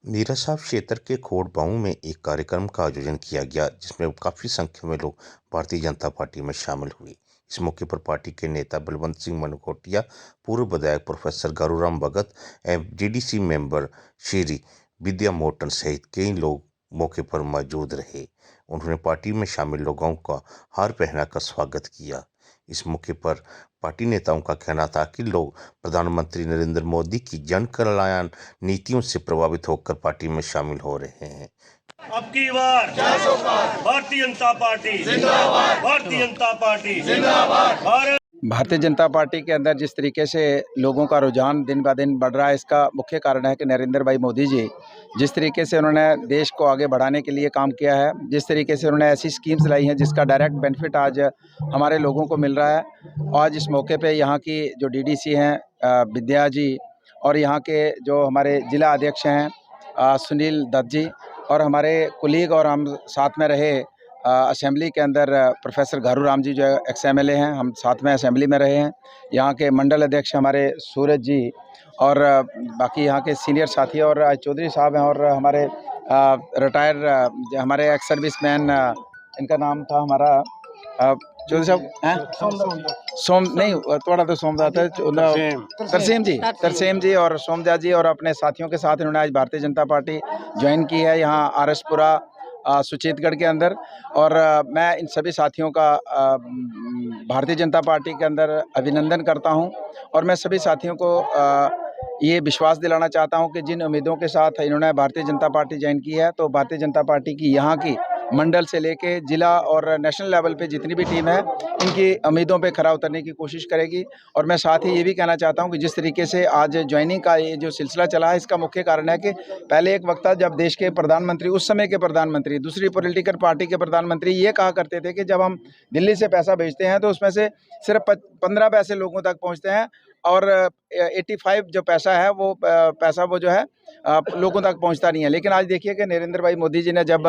मीरा साहब क्षेत्र के खोड़बाऊ में एक कार्यक्रम का आयोजन किया गया जिसमें काफ़ी संख्या में लोग भारतीय जनता पार्टी में शामिल हुए। इस मौके पर पार्टी के नेता बलवंत सिंह मनकोटिया, पूर्व विधायक प्रोफेसर गारूराम भगत एवं डीडीसी मेंबर श्री विद्या मोटन सहित कई लोग मौके पर मौजूद रहे। उन्होंने पार्टी में शामिल लोगों का हार पहनाकर स्वागत किया। इस मौके पर पार्टी नेताओं का कहना था कि लोग प्रधानमंत्री नरेंद्र मोदी की जन कल्याण नीतियों से प्रभावित होकर पार्टी में शामिल हो रहे हैं। अब की बार भारतीय जनता पार्टी जिंदाबाद, भारतीय जनता पार्टी जिंदाबाद। भारतीय जनता पार्टी के अंदर जिस तरीके से लोगों का रुझान दिन ब दिन बढ़ रहा है, इसका मुख्य कारण है कि नरेंद्र भाई मोदी जी जिस तरीके से उन्होंने देश को आगे बढ़ाने के लिए काम किया है, जिस तरीके से उन्होंने ऐसी स्कीम्स लाई हैं जिसका डायरेक्ट बेनिफिट आज हमारे लोगों को मिल रहा है। आज इस मौके पे यहाँ की जो डीडीसी हैं विद्या जी, और यहाँ के जो हमारे जिला अध्यक्ष हैं सुनील दत्त जी, और हमारे कुलीग और हम साथ में रहे असेंबली के अंदर प्रोफेसर गारूराम जी जो एक्स एमएलए हैं, हम साथ में असेंबली में रहे हैं। यहाँ के मंडल अध्यक्ष हमारे सूरज जी, और बाकी यहाँ के सीनियर साथी और चौधरी साहब हैं, और हमारे रिटायर हमारे एक्स सर्विस मैन, इनका नाम था हमारा चौधरी साहब हैं सोम नहीं थोड़ा तो सोमदास है, तरसेम जी और सोमदास जी, और अपने साथियों के साथ इन्होंने आज भारतीय जनता पार्टी ज्वाइन की है यहाँ आरएसपुरा सुचेतगढ़ के अंदर। और मैं इन सभी साथियों का भारतीय जनता पार्टी के अंदर अभिनंदन करता हूं, और मैं सभी साथियों को ये विश्वास दिलाना चाहता हूं कि जिन उम्मीदों के साथ इन्होंने भारतीय जनता पार्टी ज्वाइन की है, तो भारतीय जनता पार्टी की यहाँ की मंडल से लेके जिला और नेशनल लेवल पे जितनी भी टीम है, इनकी उम्मीदों पे खरा उतरने की कोशिश करेगी। और मैं साथ ही ये भी कहना चाहता हूं कि जिस तरीके से आज ज्वाइनिंग का ये जो सिलसिला चला है, इसका मुख्य कारण है कि पहले एक वक्त था जब देश के प्रधानमंत्री, उस समय के प्रधानमंत्री, दूसरी पॉलिटिकल पार्टी के प्रधानमंत्री ये कहा करते थे कि जब हम दिल्ली से पैसा भेजते हैं तो उसमें से सिर्फ 15 पैसे लोगों तक पहुँचते हैं, और 85 जो पैसा है वो पैसा वो जो है लोगों तक पहुंचता नहीं है। लेकिन आज देखिए कि नरेंद्र भाई मोदी जी ने जब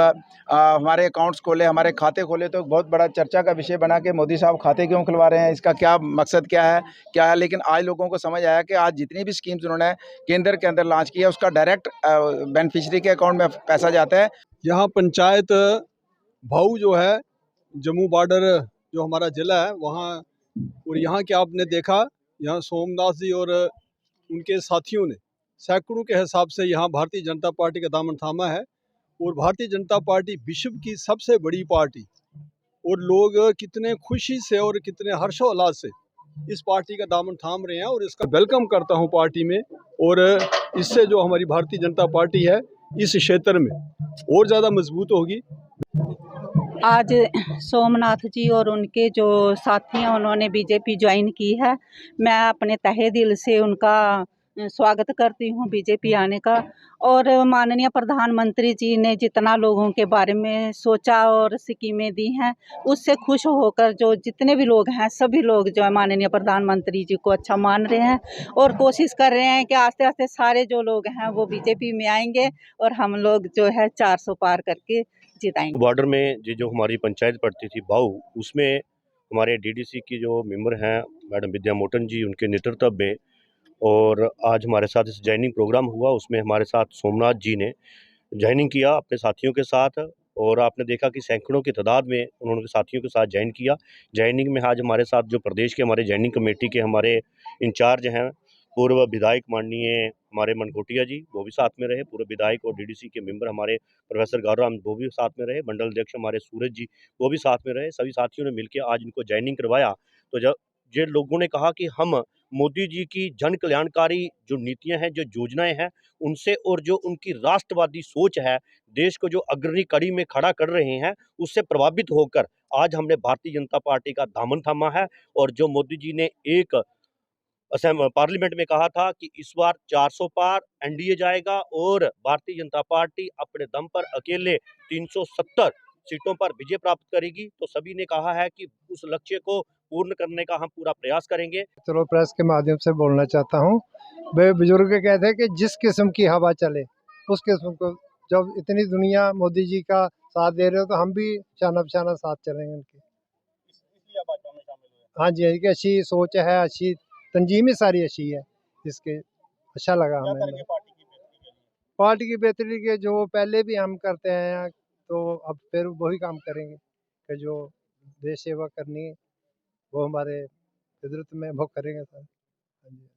हमारे अकाउंट्स खोले, हमारे खाते खोले, तो बहुत बड़ा चर्चा का विषय बना कि मोदी साहब खाते क्यों खुलवा रहे हैं, इसका क्या मकसद क्या है। लेकिन आज लोगों को समझ आया कि आज जितनी भी स्कीम्स उन्होंने केंद्र के अंदर लॉन्च किया, उसका डायरेक्ट बेनिफिशियरी के अकाउंट में पैसा जाता है। यहाँ पंचायत भाऊ जो है, जम्मू बॉर्डर जो हमारा ज़िला है वहाँ, और यहाँ के आपने देखा यहाँ सोमनाथ जी और उनके साथियों ने सैकड़ों के हिसाब से यहाँ भारतीय जनता पार्टी का दामन थामा है। और भारतीय जनता पार्टी विश्व की सबसे बड़ी पार्टी, और लोग कितने खुशी से और कितने हर्षोल्लास से इस पार्टी का दामन थाम रहे हैं, और इसका वेलकम करता हूँ पार्टी में। और इससे जो हमारी भारतीय जनता पार्टी है इस क्षेत्र में और ज़्यादा मजबूत होगी। आज सोमनाथ जी और उनके जो साथी हैं उन्होंने बीजेपी ज्वाइन की है। मैं अपने तहे दिल से उनका स्वागत करती हूँ बीजेपी आने का। और माननीय प्रधानमंत्री जी ने जितना लोगों के बारे में सोचा और स्कीमें दी हैं, उससे खुश होकर जो जितने भी लोग हैं, सभी लोग जो है माननीय प्रधानमंत्री जी को अच्छा मान रहे हैं, और कोशिश कर रहे हैं कि आस्ते आस्ते सारे जो लोग हैं वो बीजेपी में आएंगे, और हम लोग जो है 400 पार करके जिताएंगे। बॉर्डर में जो हमारी पंचायत पड़ती थी बाऊ, उसमें हमारे डीडीसी की जो मेंबर हैं मैडम विद्या मोटन जी, उनके नेतृत्व में, और आज हमारे साथ इस ज्वाइनिंग प्रोग्राम हुआ, उसमें हमारे साथ सोमनाथ जी ने ज्वाइनिंग किया अपने साथियों के साथ। और आपने देखा कि सैकड़ों की तादाद में उन्होंने साथियों के साथ ज्वाइन किया। ज्वाइनिंग में आज हमारे साथ जो प्रदेश के हमारे ज्वाइनिंग कमेटी के हमारे इंचार्ज हैं, पूर्व विधायक माननीय हमारे मनकोटिया जी, वो भी साथ में रहे। पूर्व विधायक और डीडीसी के मेंबर हमारे प्रोफेसर गारूराम, वो भी साथ में रहे। मंडल अध्यक्ष हमारे सूरज जी, वो भी साथ में रहे। सभी साथियों ने मिलकर आज इनको ज्वाइनिंग करवाया। तो जब ये लोगों ने कहा कि हम मोदी जी की जन कल्याणकारी जो नीतियां हैं, जो योजनाएं हैं, उनसे, और जो उनकी राष्ट्रवादी सोच है, देश को जो अग्रणी कड़ी में खड़ा कर रहे हैं, उससे प्रभावित होकर आज हमने भारतीय जनता पार्टी का दामन थामा है। और जो मोदी जी ने एक पार्लियामेंट में कहा था कि इस बार 400 पार एनडीए जाएगा, और भारतीय जनता पार्टी अपने दम पर अकेले 370 सीटों पर विजय प्राप्त करेगी, तो सभी ने कहा है कि उस लक्ष्य को पूर्ण करने का हम पूरा प्रयास करेंगे। चलो प्रेस के माध्यम से बोलना चाहता हूँ। वे बुजुर्ग कहते हैं कि जिस किस्म की हवा चले उस किस्म को, जब इतनी दुनिया मोदी जी का साथ दे रहे हो तो हम भी शाना बशाना साथ चलेंगे उनके। हाँ जी, एक अच्छी सोच है, अच्छी तंजीमें सारी अच्छी है इसके, अच्छा लगा हमें। पार्टी की बेहतरी के जो पहले भी हम करते हैं, तो अब फिर वही काम करेंगे कि जो देश सेवा करनी है वो हमारे फितरत में वो करेंगे सर। हाँ जी।